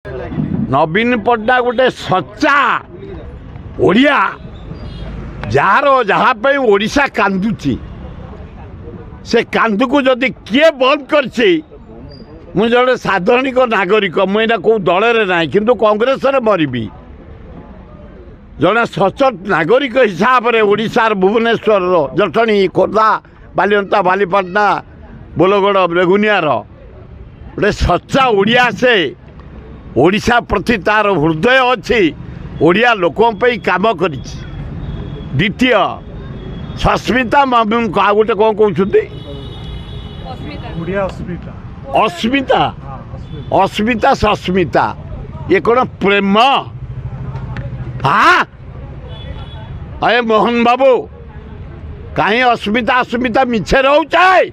नवीन पट्टनायक गोटे सच्चा ओडिया जार जहाँ पे ओडिशा कांदुची से कांदू को जदि किए बंद करछी मुझे जड़े साधारणिक नागरिक मुझे कौ दल ना किंतु कांग्रेस मरबी जड़े सचोट नागरिक हिसाब से ओडिशार भुवनेश्वर जटणी खोर्धा बालिअंता बालीपाटना बोलगड़ बेगुनियार गोटे सच्चा ओडिया से ओडिशा प्रति तार हृदय अच्छी ओडिया लोकों पे काम कर द्वितीय सस्मिता मामून आ गोटे कौन कहते अस्मिता अस्मिता सस्मिता ये कौन प्रेम हाँ अरे मोहन बाबू कहीं अस्मिता अस्मिता मिछे रोचे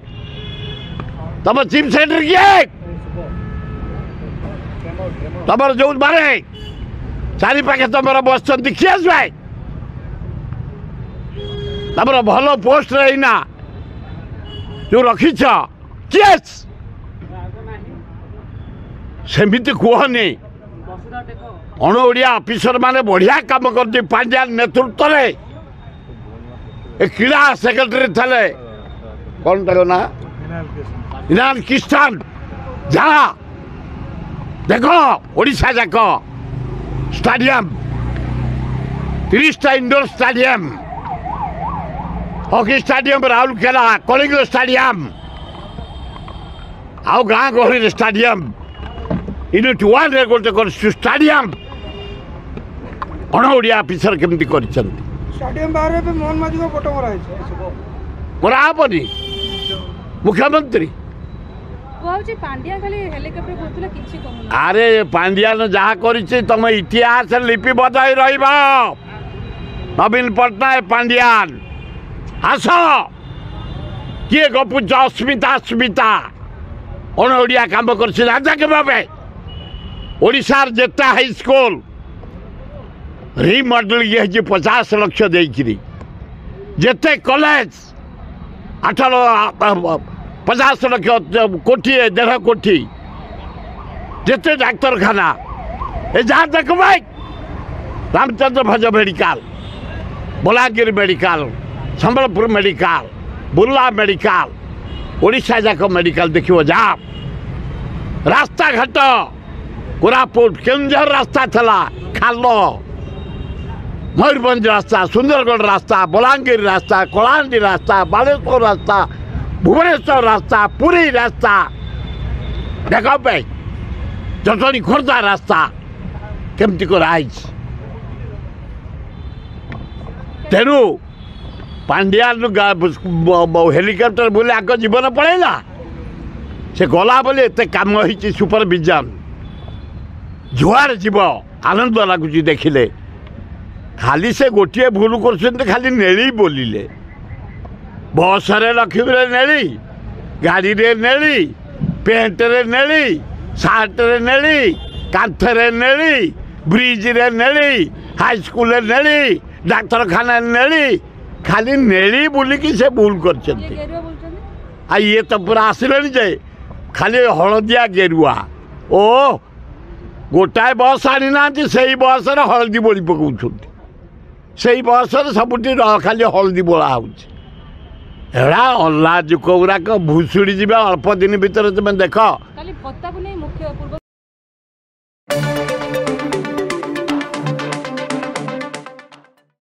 तुम चीफ सेक्रेटरी किए तुम जो बारे चारि पाखे तुम बस किए जाए तुम भल पोस्ट रहीना जो रखीच किए सेमती कहनी अण ओडिया ऑफिसर माने बढ़िया काम कर पांड्यान नेतृत्व में क्रीड़ा सेक्रेटरी थे कौन तक ना इनान किस्तान जहाँ देखो ओडिशा जाक स्टाडियम 30टा indoor stadium hockey stadium Rourkela Kalinga stadium आउ गाँ गहली स्टाडियम यूनिट 1 रे गोटे स्टाडियम अण ओडिया ऑफिसर केमती स्टाडियम बाहर पे मोहन माझी को फोटो मराबनी मुख्यमंत्री अरे पांड्यान जहाँ कर तुम इतिहास लिपिबद्ध रही नवीन पट्टनायक पांड्यान आस किए गपुच अस्मिता अस्मिता अण ओडिया काम कर ओडिशार जेता हाई स्कूल रिमॉडलिंग 50 लक्ष देकरी जेते कॉलेज 50 लक्ष कोटी 1.5 कोटी जेते डाक्तरखाना ए जहाँ देख भाई रामचंद्र भज medical Balangir medical Sambalpur medical Burla medical Odisha जाक मेडिकल देखियो जा रास्ता घाट कोरापुट केन्दुझर रास्ता थला खाल मयूरभंज रास्ता सुंदरगढ़ रास्ता बलांगीर रास्ता कलाहांडी रास्ता बालेश्वर रास्ता भुवनेश्वर रास्ता पुरी रास्ता देख भाई जटणी खोर्धा रास्ता केमती कराई तेणु पांड्यान हेलिकप्टर बोले आग जीवन पड़ेगा से गला बोले एत कम हो सुपरविजन जुआर जीव आनंद लगुच देखिले खाली से गोटे भूल कर खाली नेली बोलिले बस रे रखिबे नेली गाड़ी रे नेली पेंट रे नेली सार्ट रे नेली कांथ रे नेली ब्रिज रे नेली हाई स्कूल रे नेली डाक्तरखाना नेली खाली नेली बोलिकी से भूल कर ये तो पूरा आसले जे खाली हलदिया गेरुआ ओ गोटाए बस आनी ना से बस हलदी बोली पकाउछन्ति से बस सबुठी खाली हलदी बोला होड़ा अल्लाजुक गुराक भुशुड़ी जी अल्प दिन भितर तुम देख।